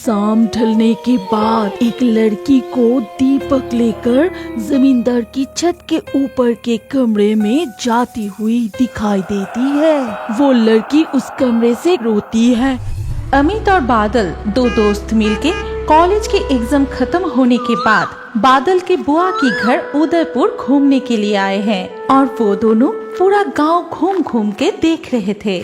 शाम ढलने के बाद एक लड़की को दीपक लेकर जमींदार की छत के ऊपर के कमरे में जाती हुई दिखाई देती है। वो लड़की उस कमरे से रोती है। अमित और बादल दो दोस्त मिलके कॉलेज के एग्जाम खत्म होने के बाद बादल के बुआ के घर उदयपुर घूमने के लिए आए हैं और वो दोनों पूरा गांव घूम घूम के देख रहे थे।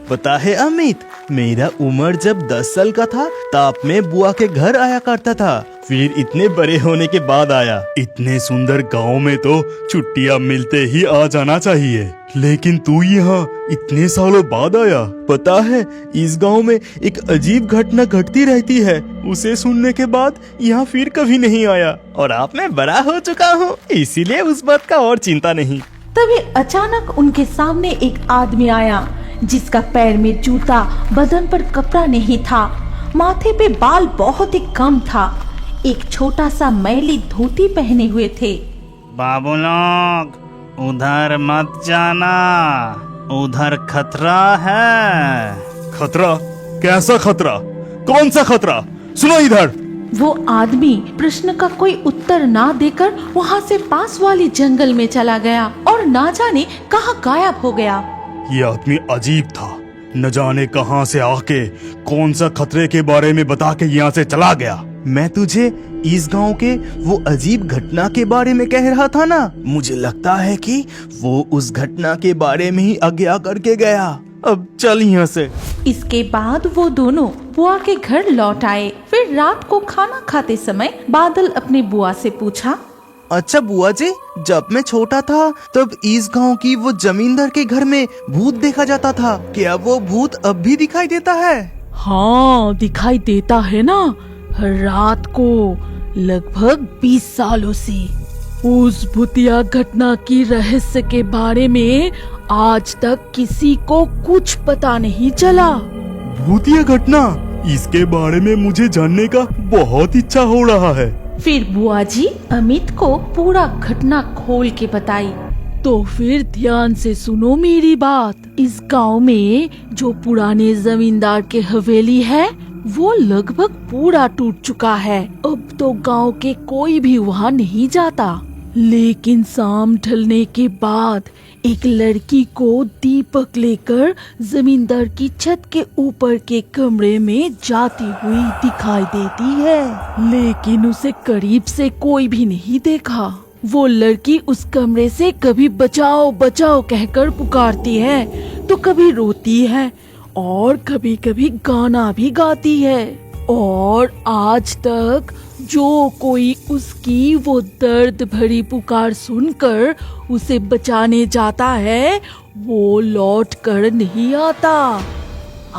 पता है अमित, मेरा उम्र जब 10 साल का था तब मैं बुआ के घर आया करता था। फिर इतने बड़े होने के बाद आया। इतने सुंदर गांव में तो छुट्टियां मिलते ही आ जाना चाहिए, लेकिन तू यहाँ इतने सालों बाद आया। पता है, इस गांव में एक अजीब घटना घटती रहती है। उसे सुनने के बाद यहाँ फिर कभी नहीं आया। और अब मैं बड़ा हो चुका हूँ, इसीलिए उस बात का और चिंता नहीं। तभी अचानक उनके सामने एक आदमी आया जिसका पैर में जूता, बदन पर कपड़ा नहीं था, माथे पे बाल बहुत ही कम था, एक छोटा सा मैली धोती पहने हुए थे। बाबू लोग, उधर मत जाना, उधर खतरा है। खतरा? कैसा खतरा? कौन सा खतरा? सुनो इधर। वो आदमी प्रश्न का कोई उत्तर ना देकर वहाँ से पास वाली जंगल में चला गया और ना जाने कहाँ गायब हो गया। ये आदमी अजीब था, न जाने कहां से आके कौन सा खतरे के बारे में बता के यहाँ से चला गया। मैं तुझे इस गांव के वो अजीब घटना के बारे में कह रहा था ना, मुझे लगता है कि वो उस घटना के बारे में ही आज्ञा करके गया। अब चल यहाँ से। इसके बाद वो दोनों बुआ के घर लौट आए। फिर रात को खाना खाते समय बादल अपने बुआ से पूछा, अच्छा बुआ जी, जब मैं छोटा था तब इस गांव की वो जमींदार के घर में भूत देखा जाता था। क्या वो भूत अब भी दिखाई देता है? हाँ, दिखाई देता है ना, हर रात को लगभग 20 सालों से। उस भूतिया घटना की रहस्य के बारे में आज तक किसी को कुछ पता नहीं चला। भूतिया घटना? इसके बारे में मुझे जानने का बहुत इच्छा हो रहा है। फिर बुआ जी अमित को पूरा घटना खोल के बताई। तो फिर ध्यान से सुनो मेरी बात। इस गांव में जो पुराने जमींदार के हवेली है वो लगभग पूरा टूट चुका है। अब तो गांव के कोई भी वहाँ नहीं जाता। लेकिन शाम ढलने के बाद एक लड़की को दीपक लेकर जमींदार की छत के ऊपर के कमरे में जाती हुई दिखाई देती है, लेकिन उसे करीब से कोई भी नहीं देखा। वो लड़की उस कमरे से कभी बचाओ बचाओ कहकर पुकारती है, तो कभी रोती है और कभी कभी गाना भी गाती है। और आज तक जो कोई उसकी वो दर्द भरी पुकार सुनकर उसे बचाने जाता है वो लौट कर नहीं आता।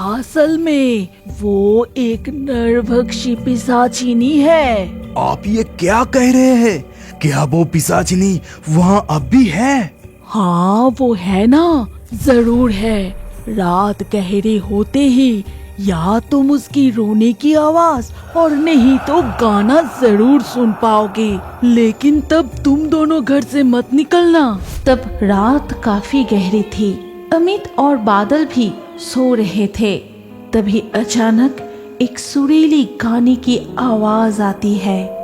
असल में वो एक नरभक्षी पिशाचिनी है। आप ये क्या कह रहे हैं? क्या वो पिशाचिनी वहाँ अब भी है? हाँ, वो है ना, जरूर है। रात गहरे होते ही या तुम उसकी रोने की आवाज और नहीं तो गाना जरूर सुन पाओगे। लेकिन तब तुम दोनों घर से मत निकलना। तब रात काफी गहरी थी। अमित और बादल भी सो रहे थे। तभी अचानक एक सुरीली गाने की आवाज आती है।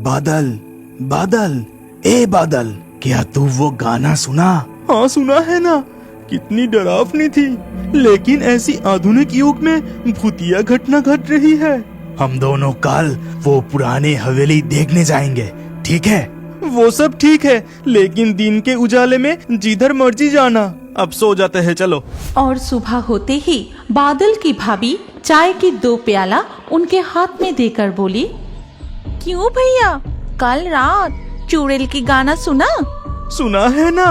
बादल, बादल, ए बादल, क्या तू वो गाना सुना? हाँ सुना है ना। कितनी डरावनी थी, लेकिन ऐसी आधुनिक युग में भूतिया घटना घट रही है। हम दोनों कल वो पुराने हवेली देखने जाएंगे, ठीक है? वो सब ठीक है, लेकिन दिन के उजाले में जिधर मर्जी जाना। अब सो जाते हैं, चलो। और सुबह होते ही बादल की भाभी चाय की 2 प्याला उनके हाथ में देकर बोली, क्यों भैया, कल रात चुड़ैल की गाना सुना? सुना है ना,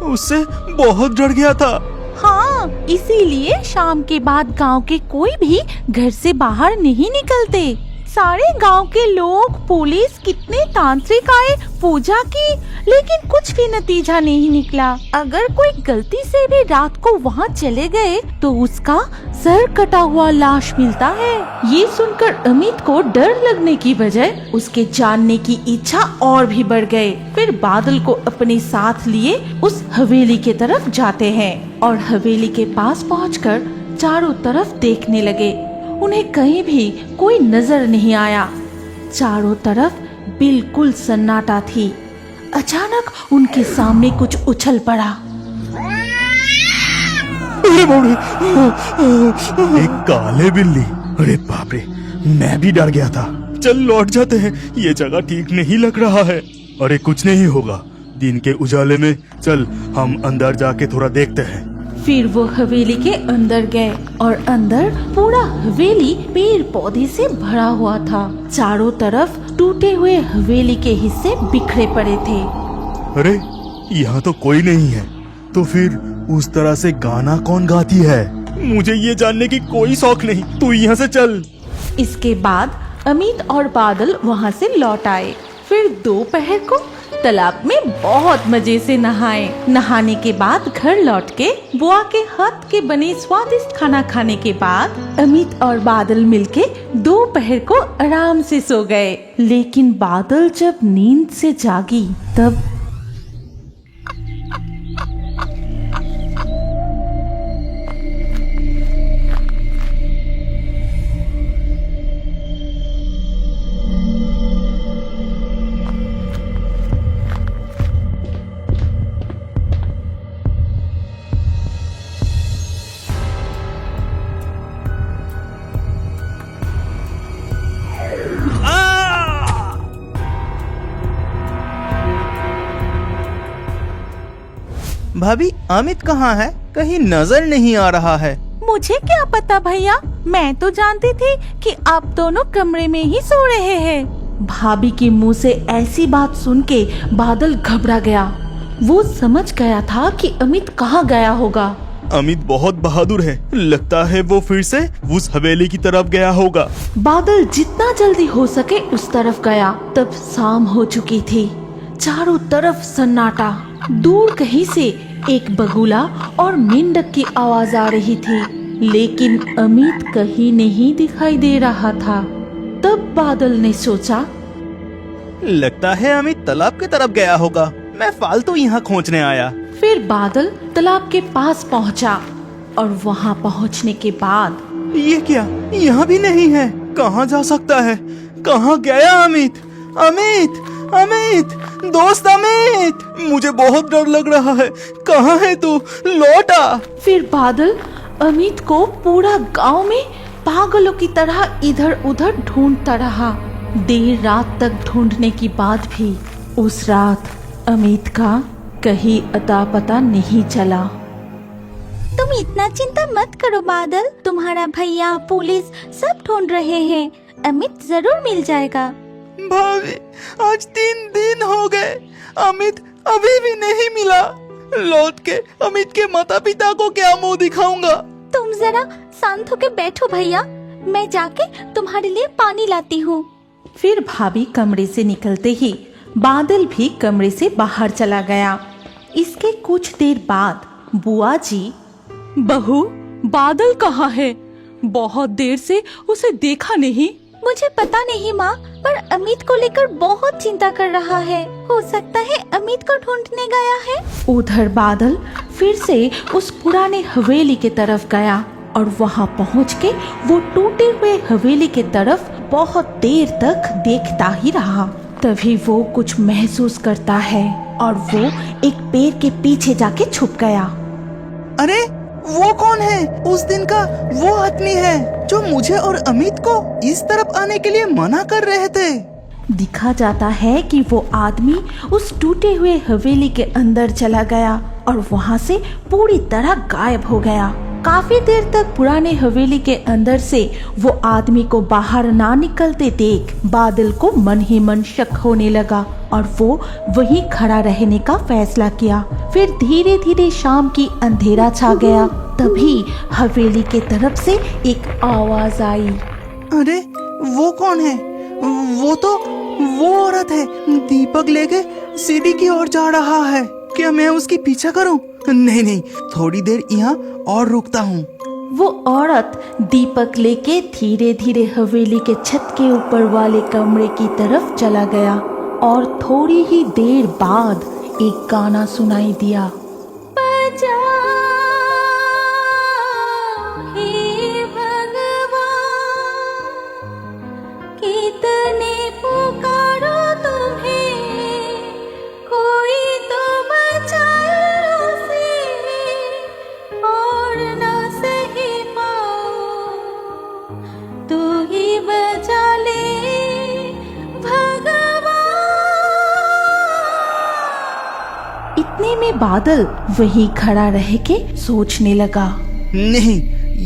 उससे बहुत डर गया था। हाँ, इसीलिए शाम के बाद गांव के कोई भी घर से बाहर नहीं निकलते। सारे गांव के लोग, पुलिस, कितने तांत्रिक आए, पूजा की, लेकिन कुछ भी नतीजा नहीं निकला। अगर कोई गलती से भी रात को वहाँ चले गए तो उसका सर कटा हुआ लाश मिलता है। ये सुनकर अमित को डर लगने की बजाय उसके जानने की इच्छा और भी बढ़ गए। फिर बादल को अपने साथ लिए उस हवेली के तरफ जाते हैं और हवेली के पास पहुंचकर चारों तरफ देखने लगे। उन्हें कहीं भी कोई नजर नहीं आया। चारों तरफ बिल्कुल सन्नाटा थी। अचानक उनके सामने कुछ उछल पड़ा। अरे बाप रे, एक काले बिल्ली। अरे बाप रे, मैं भी डर गया था। चल लौट जाते हैं, ये जगह ठीक नहीं लग रहा है। अरे कुछ नहीं होगा, दिन के उजाले में चल हम अंदर जाके थोड़ा देखते हैं। फिर वो हवेली के अंदर गए और अंदर पूरा हवेली पेड़ पौधे से भरा हुआ था। चारों तरफ टूटे हुए हवेली के हिस्से बिखरे पड़े थे। अरे यहाँ तो कोई नहीं है, तो फिर उस तरह से गाना कौन गाती है? मुझे ये जानने की कोई शौक नहीं, तू यहाँ से चल। इसके बाद अमित और बादल वहाँ से लौट आए। फिर दोपहर को तालाब में बहुत मजे से नहाए। नहाने के बाद घर लौट के बुआ के हाथ के बने स्वादिष्ट खाना खाने के बाद अमित और बादल मिलके दोपहर को आराम से सो गए। लेकिन बादल जब नींद से जागी तब भाभी, अमित कहाँ है? कहीं नजर नहीं आ रहा है। मुझे क्या पता भैया, मैं तो जानती थी कि आप दोनों कमरे में ही सो रहे हैं। भाभी के मुंह से ऐसी बात सुन के बादल घबरा गया। वो समझ गया था कि अमित कहाँ गया होगा। अमित बहुत बहादुर है, लगता है वो फिर से उस हवेली की तरफ गया होगा। बादल जितना जल्दी हो सके उस तरफ गया। तब शाम हो चुकी थी। चारों तरफ सन्नाटा। दूर कहीं से एक बगुला और मेंढक की आवाज आ रही थी, लेकिन अमित कहीं नहीं दिखाई दे रहा था। तब बादल ने सोचा, लगता है अमित तालाब की तरफ गया होगा, मैं फालतू यहाँ खोजने आया। फिर बादल तालाब के पास पहुँचा और वहाँ पहुँचने के बाद ये क्या, यहाँ भी नहीं है। कहाँ जा सकता है? कहाँ गया अमित? अमित, अमित, दोस्त अमित, मुझे बहुत डर लग रहा है। कहाँ है तू? लौट आ। फिर बादल अमित को पूरा गांव में पागलों की तरह इधर उधर ढूंढता रहा। देर रात तक ढूंढने के बाद भी उस रात अमित का कहीं अता पता नहीं चला। तुम इतना चिंता मत करो बादल, तुम्हारा भैया, पुलिस सब ढूंढ रहे हैं। अमित जरूर मिल जाएगा। भाभी, आज 3 दिन हो गए, अमित अभी भी नहीं मिला। लौट के अमित के माता पिता को क्या मुंह दिखाऊंगा? तुम जरा शांत होकर बैठो भैया, मैं जाके तुम्हारे लिए पानी लाती हूँ। फिर भाभी कमरे से निकलते ही बादल भी कमरे से बाहर चला गया। इसके कुछ देर बाद बुआ जी, बहू, बादल कहाँ है? बहुत देर से उसे देखा नहीं। मुझे पता नहीं माँ, पर अमित को लेकर बहुत चिंता कर रहा है। हो सकता है अमित को ढूंढने गया है। उधर बादल फिर से उस पुराने हवेली के तरफ गया और वहाँ पहुँच के वो टूटे हुए हवेली के तरफ बहुत देर तक देखता ही रहा। तभी वो कुछ महसूस करता है और वो एक पेड़ के पीछे जाके छुप गया। अरे वो कौन है? उस दिन का वो आदमी है जो मुझे और अमित को इस तरफ आने के लिए मना कर रहे थे। दिखा जाता है कि वो आदमी उस टूटे हुए हवेली के अंदर चला गया और वहाँ से पूरी तरह गायब हो गया। काफी देर तक पुराने हवेली के अंदर से वो आदमी को बाहर ना निकलते देख बादल को मन ही मन शक होने लगा और वो वहीं खड़ा रहने का फैसला किया। फिर धीरे धीरे शाम की अंधेरा छा गया। तभी हवेली के तरफ से एक आवाज आई। अरे वो कौन है? वो औरत है, दीपक लेके सीढ़ी की ओर जा रहा है। क्या मैं उसकी पीछा करूं? नहीं, थोड़ी देर यहाँ और रुकता हूँ। वो औरत दीपक लेके धीरे धीरे हवेली के छत के ऊपर वाले कमरे की तरफ चला गया और थोड़ी ही देर बाद एक गाना सुनाई दिया। कितने पुकारो तुम्हें, कोई तो बचाए उसे, और न सही पाओ, तू ही बचा ले भगवान। इतने में बादल वहीं खड़ा रह के सोचने लगा। नहीं,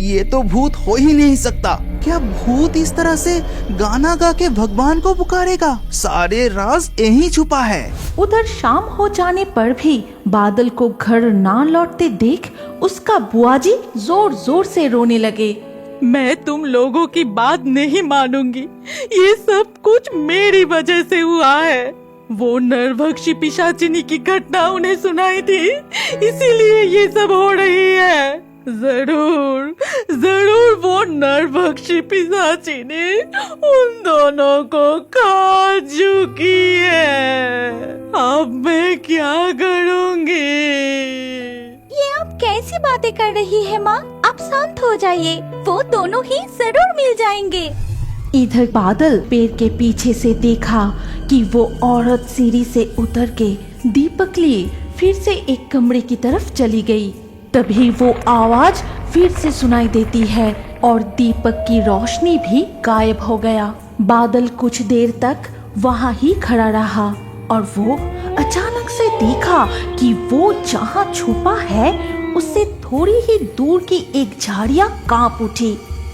ये तो भूत हो ही नहीं सकता। क्या भूत इस तरह से गाना गा के भगवान को पुकारेगा? सारे राज यहीं छुपा है। उधर शाम हो जाने पर भी बादल को घर ना लौटते देख उसका बुआ जी जोर जोर से रोने लगे। मैं तुम लोगों की बात नहीं मानूंगी, ये सब कुछ मेरी वजह से हुआ है। वो नरभक्षी पिशाचिनी की घटना उन्हें सुनाई थी, इसीलिए ये सब हो रही है। जरूर वो नरभक्षी पिशाचिनी उन दोनों को खा चुकी है। अब मैं क्या करूंगी? ये आप कैसी बातें कर रही है माँ? आप शांत हो जाइए, वो दोनों ही जरूर मिल जाएंगे। इधर बादल पेड़ के पीछे से देखा कि वो औरत सीढ़ी से उतर के दीपक लिए फिर से एक कमरे की तरफ चली गई। तभी वो आवाज फिर से सुनाई देती है और दीपक की रोशनी भी गायब हो गया। बादल कुछ देर तक वहाँ ही खड़ा रहा और वो अचानक से देखा कि वो जहाँ छुपा है उससे थोड़ी ही दूर की एक झाड़ियाँ कांप उठी।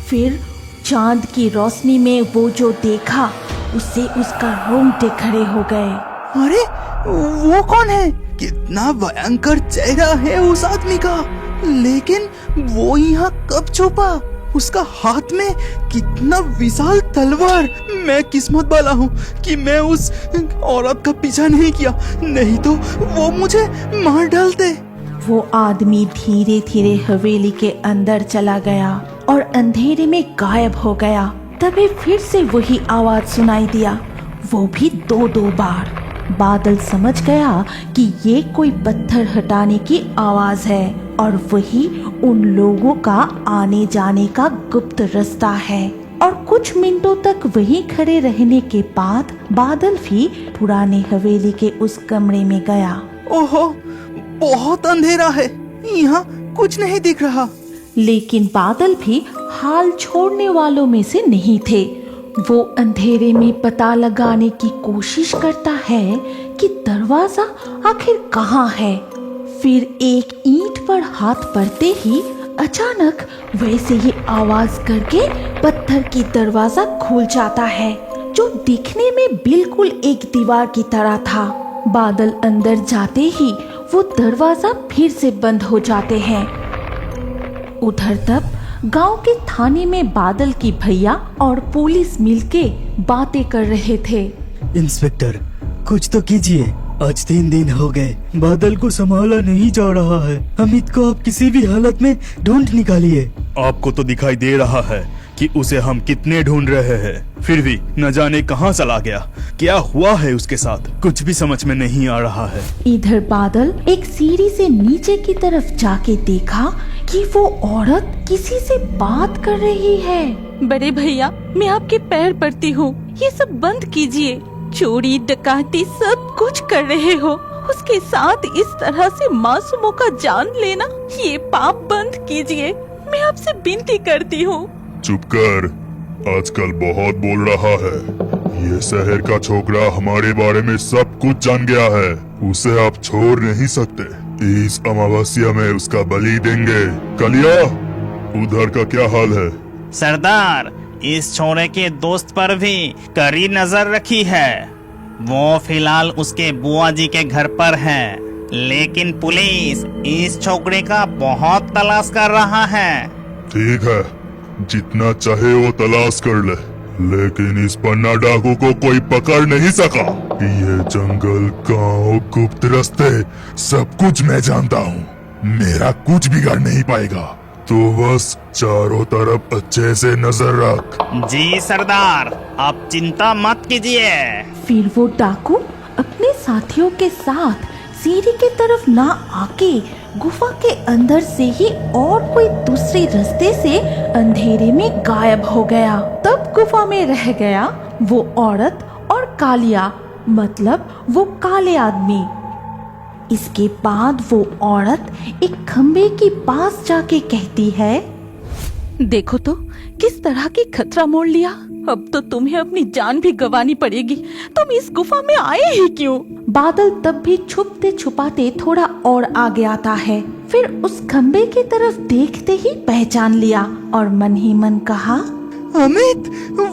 फिर चांद की रोशनी में वो जो देखा उससे उसका रोंगटे खड़े हो गए। अरे वो कौन है? कितना भयंकर चेहरा है उस आदमी का। लेकिन वो यहाँ कब छुपा? उसका हाथ में कितना विशाल तलवार। मैं किस्मत वाला हूँ कि मैं उस औरत का पीछा नहीं किया, नहीं तो वो मुझे मार डालते। वो आदमी धीरे धीरे हवेली के अंदर चला गया और अंधेरे में गायब हो गया। तभी फिर से वही आवाज सुनाई दिया, वो भी दो बार। बादल समझ गया कि ये कोई पत्थर हटाने की आवाज है और वही उन लोगों का आने जाने का गुप्त रास्ता है। और कुछ मिनटों तक वहीं खड़े रहने के बाद बादल भी पुराने हवेली के उस कमरे में गया। ओहो, बहुत अंधेरा है, यहाँ कुछ नहीं दिख रहा। लेकिन बादल भी हाल छोड़ने वालों में से नहीं थे। वो अंधेरे में पता लगाने की कोशिश करता है कि दरवाजा आखिर कहाँ है। फिर एक ईंट पर हाथ पड़ते ही अचानक वैसे ही आवाज करके पत्थर की दरवाजा खुल जाता है, जो दिखने में बिल्कुल एक दीवार की तरह था। बादल अंदर जाते ही वो दरवाजा फिर से बंद हो जाते हैं। उधर तब गांव के थाने में बादल की भैया और पुलिस मिलके बातें कर रहे थे। इंस्पेक्टर, कुछ तो कीजिए। आज 3 दिन हो गए, बादल को संभाला नहीं जा रहा है। अमित को आप किसी भी हालत में ढूंढ निकालिए। आपको तो दिखाई दे रहा है कि उसे हम कितने ढूंढ रहे हैं, फिर भी न जाने कहां चला गया। क्या हुआ है उसके साथ, कुछ भी समझ में नहीं आ रहा है। इधर बादल एक सीढ़ी से नीचे की तरफ जाके देखा कि वो औरत किसी से बात कर रही है। बड़े भैया, मैं आपके पैर पड़ती हूँ, ये सब बंद कीजिए। चोरी डकैती सब कुछ कर रहे हो, उसके साथ इस तरह से मासूमों का जान लेना, ये पाप बंद कीजिए। मैं आपसे विनती करती हूँ। चुप कर, आजकल बहुत बोल रहा है। ये शहर का छोकरा हमारे बारे में सब कुछ जान गया है, उसे आप छोड़ नहीं सकते। इस अमावस्या में उसका बलि देंगे। कालिया, उधर का क्या हाल है? सरदार, इस छोरे के दोस्त पर भी कड़ी नजर रखी है। वो फिलहाल उसके बुआ जी के घर पर है, लेकिन पुलिस इस छोकरे का बहुत तलाश कर रहा है। ठीक है, जितना चाहे वो तलाश कर ले, लेकिन इस पन्ना डाकू को कोई पकड़ नहीं सका। ये जंगल, गांव, गुप्त रास्ते सब कुछ मैं जानता हूँ। मेरा कुछ बिगाड़ नहीं पाएगा। तो बस चारों तरफ अच्छे से नजर रख। जी सरदार, आप चिंता मत कीजिए। फिर वो डाकू अपने साथियों के साथ सीढ़ी की तरफ ना आके गुफा के अंदर से ही और कोई दूसरे रास्ते से अंधेरे में गायब हो गया। तब गुफा में रह गया वो औरत और कालिया, मतलब वो काले आदमी। इसके बाद वो औरत एक खंबे के पास जाके कहती है, देखो तो किस तरह की खतरा मोड़ लिया। अब तो तुम्हें अपनी जान भी गंवानी पड़ेगी। तुम इस गुफा में आए ही क्यों? बादल तब भी छुपते छुपाते थोड़ा और आगे आता है। फिर उस खंबे की तरफ देखते ही पहचान लिया और मन ही मन कहा, अमित,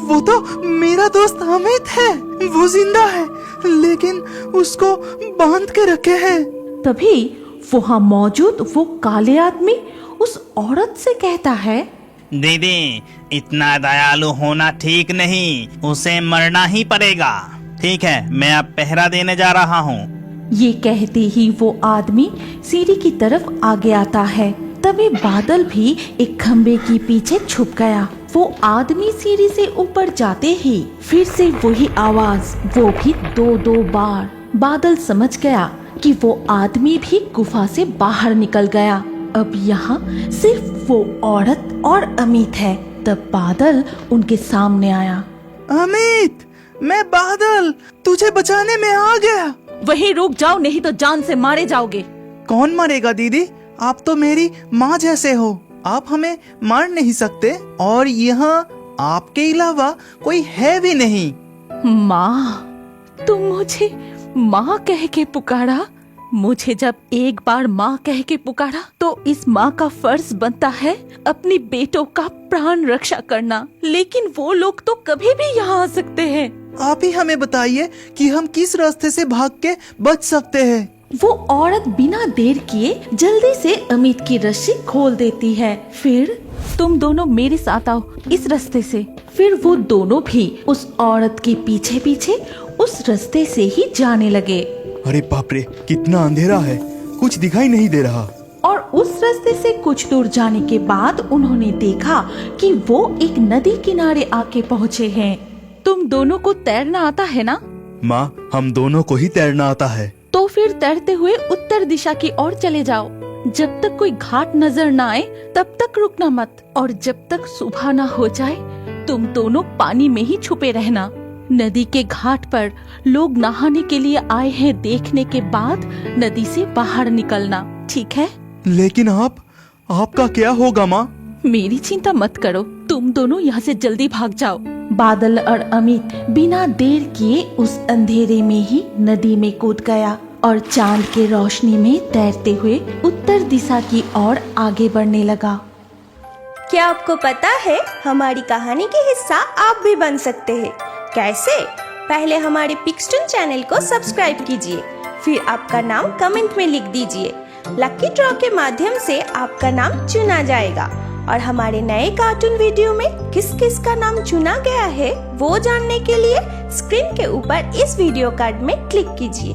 वो तो मेरा दोस्त अमित है। वो जिंदा है, लेकिन उसको बांध के रखे हैं। तभी वहाँ मौजूद वो काले आदमी उस औरत से कहता है, दीदी, इतना दयालु होना ठीक नहीं, उसे मरना ही पड़ेगा। ठीक है, मैं अब पहरा देने जा रहा हूँ। ये कहते ही वो आदमी सीढ़ी की तरफ आगे आता है। तभी बादल भी एक खंबे के पीछे छुप गया। वो आदमी सीढ़ी से ऊपर जाते ही फिर से वही आवाज, वो भी 2-2 बार। बादल समझ गया कि वो आदमी भी गुफा से बाहर निकल गया। अब यहाँ सिर्फ वो औरत और अमित है। तब बादल उनके सामने आया। अमित, मैं बादल तुझे बचाने में आ गया। वहीं रुक जाओ, नहीं तो जान से मारे जाओगे। कौन मरेगा दीदी? आप तो मेरी माँ जैसे हो। आप हमें मार नहीं सकते, और यहाँ आपके अलावा कोई है भी नहीं। माँ? तुम मुझे माँ कह के पुकारा? मुझे जब एक बार माँ कह के पुकारा तो इस माँ का फर्ज बनता है अपनी बेटों का प्राण रक्षा करना। लेकिन वो लोग तो कभी भी यहाँ आ सकते हैं। आप ही हमें बताइए कि हम किस रास्ते से भाग के बच सकते हैं। वो औरत बिना देर किए जल्दी से अमित की रस्सी खोल देती है। फिर तुम दोनों मेरे साथ आओ इस रास्ते से। फिर वो दोनों भी उस औरत के पीछे पीछे उस रास्ते से ही जाने लगे। अरे बाप रे, कितना अंधेरा है, कुछ दिखाई नहीं दे रहा। और उस रास्ते से कुछ दूर जाने के बाद उन्होंने देखा कि वो एक नदी किनारे आके पहुँचे हैं। तुम दोनों को तैरना आता है ना? माँ, हम दोनों को ही तैरना आता है। तो फिर तैरते हुए उत्तर दिशा की ओर चले जाओ। जब तक कोई घाट नजर न आए तब तक रुकना मत, और जब तक सुबह न हो जाए तुम दोनों पानी में ही छुपे रहना। नदी के घाट पर लोग नहाने के लिए आए हैं देखने के बाद नदी से बाहर निकलना, ठीक है? लेकिन आपका क्या होगा माँ? मेरी चिंता मत करो, तुम दोनों यहाँ से जल्दी भाग जाओ। बादल और अमित बिना देर किए उस अंधेरे में ही नदी में कूद गया और चांद के रोशनी में तैरते हुए उत्तर दिशा की ओर आगे बढ़ने लगा। क्या आपको पता है हमारी कहानी के हिस्सा आप भी बन सकते हैं? कैसे? पहले हमारे पिक्सटन चैनल को सब्सक्राइब कीजिए, फिर आपका नाम कमेंट में लिख दीजिए। लकी ड्रॉ के माध्यम से आपका नाम चुना जाएगा, और हमारे नए कार्टून वीडियो में किस किस का नाम चुना गया है वो जानने के लिए स्क्रीन के ऊपर इस वीडियो कार्ड में क्लिक कीजिए।